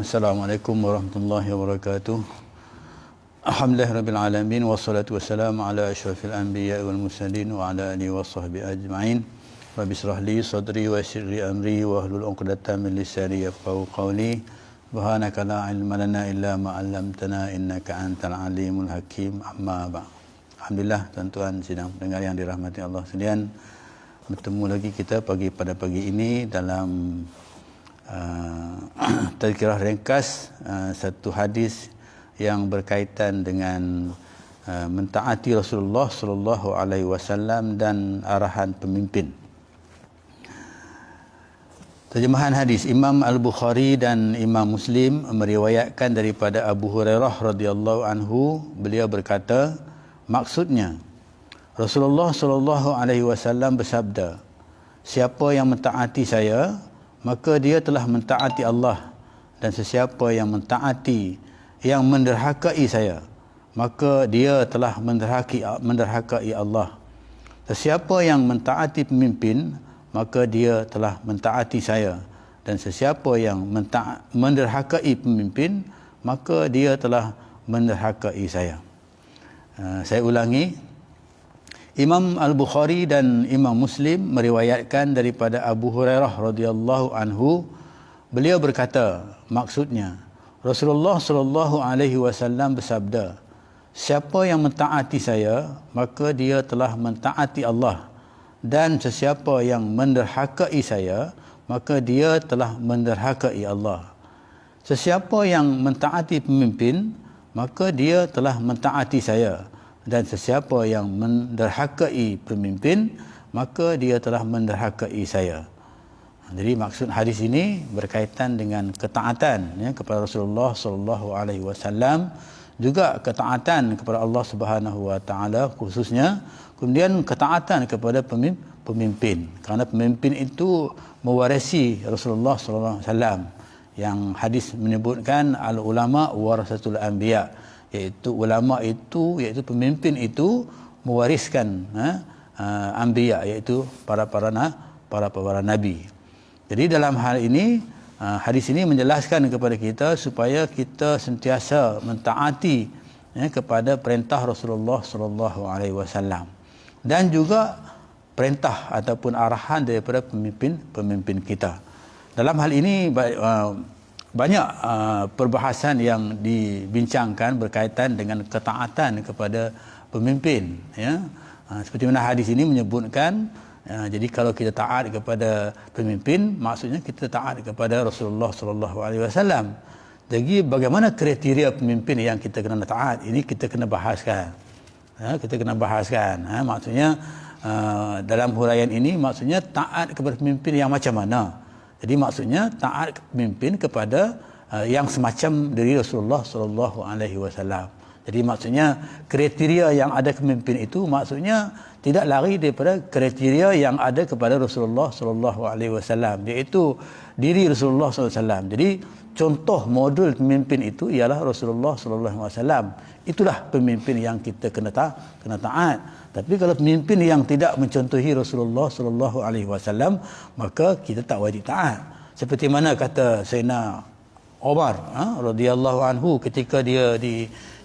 Assalamualaikum warahmatullahi wabarakatuh. Alhamdulillahirabbil alamin wassalatu wassalamu ala asyrafil anbiya'i wal mursalin wa ala alihi washabbihi ajma'in. Rabbi shrah li sadri wa yassir li amri wa hlul 'uqdatam min lisani yafqahu qawli. Subhanaka la ilma lana illa ma 'allamtana innaka antal alimul hakim. Amma ba'd. Alhamdulillah, tuan-tuan sidang pendengar yang dirahmati Allah sekalian, bertemu lagi kita pada pagi ini dalam tazkirah ringkas satu hadis yang berkaitan dengan mentaati Rasulullah sallallahu alaihi wasallam dan arahan pemimpin. Terjemahan hadis Imam Al-Bukhari dan Imam Muslim meriwayatkan daripada Abu Hurairah radhiyallahu anhu, beliau berkata, maksudnya Rasulullah sallallahu alaihi wasallam bersabda, siapa yang mentaati saya maka dia telah mentaati Allah, dan sesiapa yang mentaati yang menderhakai saya maka dia telah menderhakai Allah. Sesiapa yang mentaati pemimpin maka dia telah mentaati saya, dan sesiapa yang menderhakai pemimpin maka dia telah menderhakai saya. Saya ulangi, Imam Al-Bukhari dan Imam Muslim meriwayatkan daripada Abu Hurairah radhiyallahu anhu, beliau berkata, maksudnya Rasulullah sallallahu alaihi wasallam bersabda, siapa yang mentaati saya maka dia telah mentaati Allah, dan sesiapa yang menderhakai saya maka dia telah menderhakai Allah. Sesiapa yang mentaati pemimpin maka dia telah mentaati saya, dan sesiapa yang menderhakai pemimpin maka dia telah menderhakai saya. Jadi maksud hadis ini berkaitan dengan ketaatan kepada Rasulullah sallallahu alaihi wasallam, juga ketaatan kepada Allah Subhanahu wa taala khususnya, kemudian ketaatan kepada pemimpin, kerana pemimpin itu mewarisi Rasulullah sallallahu alaihi wasallam, yang hadis menyebutkan al ulama warasatul anbiya, iaitu ulama itu, iaitu pemimpin itu mewariskan anbiya, iaitu para nabi. Jadi dalam hal ini hadis ini menjelaskan kepada kita supaya kita sentiasa mentaati kepada perintah Rasulullah sallallahu alaihi wasallam, dan juga perintah ataupun arahan daripada pemimpin kita. Dalam hal ini banyak perbahasan yang dibincangkan berkaitan dengan ketaatan kepada pemimpin, seperti mana hadis ini menyebutkan, jadi kalau kita taat kepada pemimpin maksudnya kita taat kepada Rasulullah sallallahu alaihi wasallam. Jadi bagaimana kriteria pemimpin yang kita kena taat, ini kita kena bahaskan. Maksudnya dalam huraian ini maksudnya taat kepada pemimpin yang macam mana. Jadi maksudnya taat pemimpin kepada yang semacam dari Rasulullah sallallahu alaihi wasallam. Jadi maksudnya kriteria yang ada pemimpin itu maksudnya tidak lari daripada kriteria yang ada kepada Rasulullah sallallahu alaihi wasallam, iaitu diri Rasulullah sallallahu alaihi wasallam. Jadi contoh model pemimpin itu ialah Rasulullah sallallahu alaihi wasallam. Itulah pemimpin yang kita kena taat. Tapi kalau pemimpin yang tidak mencontohi Rasulullah sallallahu alaihi wasallam maka kita tak wajib taat. Seperti mana kata Sayyidina Umar radhiyallahu anhu ketika dia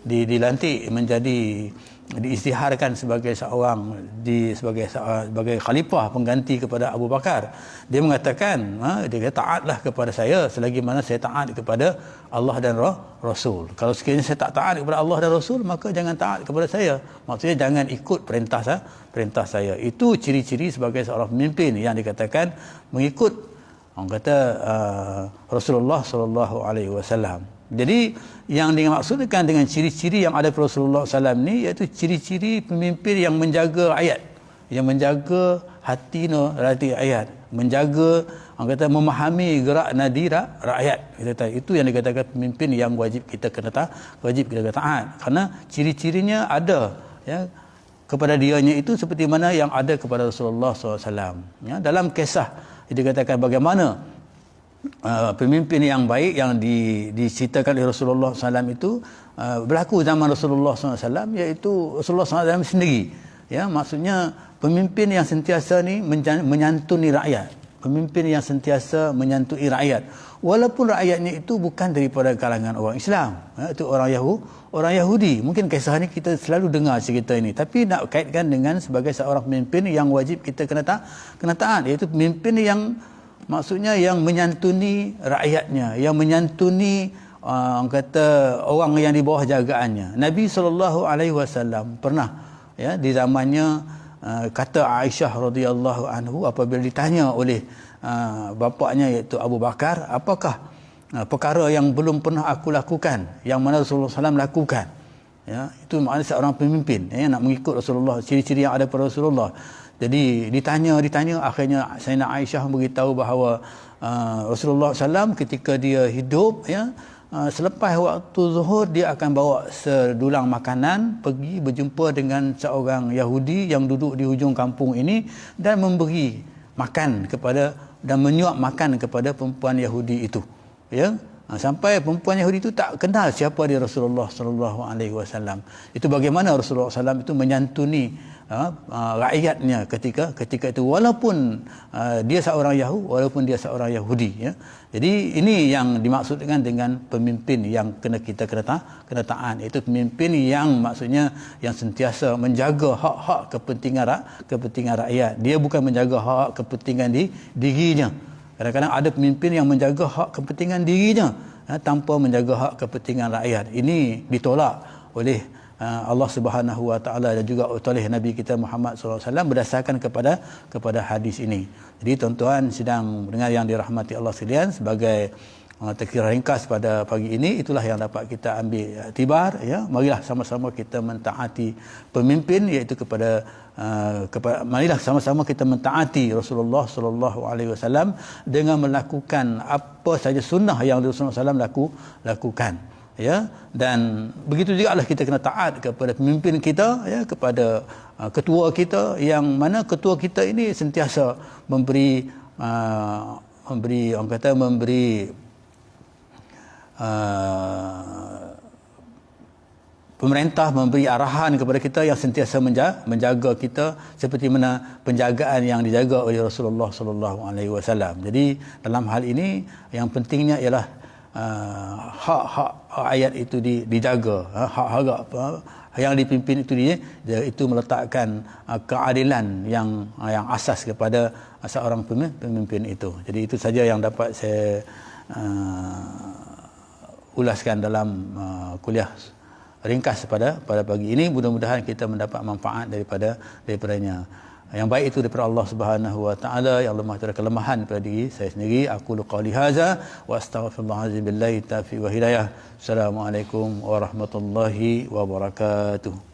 dilantik menjadi, diisytiharkan sebagai sebagai khalifah pengganti kepada Abu Bakar. Dia mengatakan, dia kata, taatlah kepada saya selagi mana saya taat kepada Allah dan Rasul. Kalau sekiranya saya tak taat kepada Allah dan Rasul maka jangan taat kepada saya. Maksudnya jangan ikut perintah saya. Itu ciri-ciri sebagai seorang pemimpin yang dikatakan mengikut Rasulullah sallallahu alaihi wasallam. Jadi yang dimaksudkan dengan ciri-ciri yang ada pada Rasulullah SAW ni, iaitu ciri-ciri pemimpin yang menjaga ayat, yang menjaga hati rakyat, menjaga, orang kata, memahami gerak nadi rakyat. Itu yang dikatakan pemimpin yang wajib kita kena taat, kerana ciri-cirinya ada kepada dianya itu seperti mana yang ada kepada Rasulullah SAW. Dalam kisah dikatakan bagaimana pemimpin yang baik yang diceritakan oleh Rasulullah SAW itu berlaku zaman Rasulullah SAW, iaitu Rasulullah SAW sendiri. Maksudnya pemimpin yang sentiasa ni menyantuni rakyat. Pemimpin yang sentiasa menyantui rakyat. Walaupun rakyatnya itu bukan daripada kalangan orang Islam. Itu orang Yahudi. Mungkin kisah ni kita selalu dengar cerita ini. Tapi nak kaitkan dengan sebagai seorang pemimpin yang wajib kita kena taat. Iaitu pemimpin yang maksudnya yang menyantuni rakyatnya. Yang menyantuni orang kata orang yang di bawah jagaannya. Nabi SAW pernah di zamannya kata Aisyah radhiyallahu anhu apabila ditanya oleh bapaknya iaitu Abu Bakar, apakah perkara yang belum pernah aku lakukan yang mana Rasulullah SAW lakukan, itu maknanya seorang pemimpin nak mengikut Rasulullah, ciri-ciri yang ada pada Rasulullah. Jadi ditanya akhirnya Sayyidina Aisyah beritahu bahawa Rasulullah SAW ketika dia hidup selepas waktu zuhur dia akan bawa sedulang makanan pergi berjumpa dengan seorang Yahudi yang duduk di hujung kampung ini dan memberi makan kepada dan menyuap makan kepada perempuan Yahudi itu. Sampai perempuan Yahudi itu tak kenal siapa dia Rasulullah sallallahu alaihi wasallam. Itu bagaimana Rasulullah SAW itu menyantuni rakyatnya ketika itu walaupun dia seorang Yahudi. Jadi ini yang dimaksudkan dengan pemimpin yang kita kena taat, iaitu pemimpin yang maksudnya yang sentiasa menjaga hak-hak kepentingan rakyat. Dia bukan menjaga hak kepentingan dirinya. Kadang-kadang ada pemimpin yang menjaga hak kepentingan dirinya tanpa menjaga hak kepentingan rakyat. Ini ditolak oleh Allah Subhanahu Wa Taala dan juga oleh Nabi kita Muhammad SAW berdasarkan kepada hadis ini. Jadi tuan-tuan sedang mendengar yang dirahmati Allah sekalian, sebagai terkira ringkas pada pagi ini, itulah yang dapat kita ambil iktibar. Marilah sama-sama kita mentaati pemimpin, iaitu marilah sama-sama kita mentaati Rasulullah sallallahu alaihi wasallam dengan melakukan apa saja sunnah yang Rasulullah SAW lakukan. Dan begitu juga lah kita kena taat kepada pemimpin kita, kepada ketua kita, yang mana ketua kita ini sentiasa memberi pemerintah memberi arahan kepada kita yang sentiasa menjaga kita seperti mana penjagaan yang dijaga oleh Rasulullah sallallahu alaihi wasallam. Jadi dalam hal ini yang pentingnya ialah hak-hak rakyat itu dijaga, hak-hak yang dipimpin itu meletakkan keadilan yang asas kepada seorang pemimpin itu. Jadi itu saja yang dapat saya ulaskan dalam kuliah ringkas pada pagi ini. Mudah-mudahan kita mendapat manfaat daripadanya. Yang baik itu daripada Allah Subhanahu Wa Taala. Ya Allah, maha kelemahan pada diri saya sendiri. Aku qauli hadza wa astaghfirullahalazim billahi taufiq wa hidayah. Assalamualaikum warahmatullahi wabarakatuh.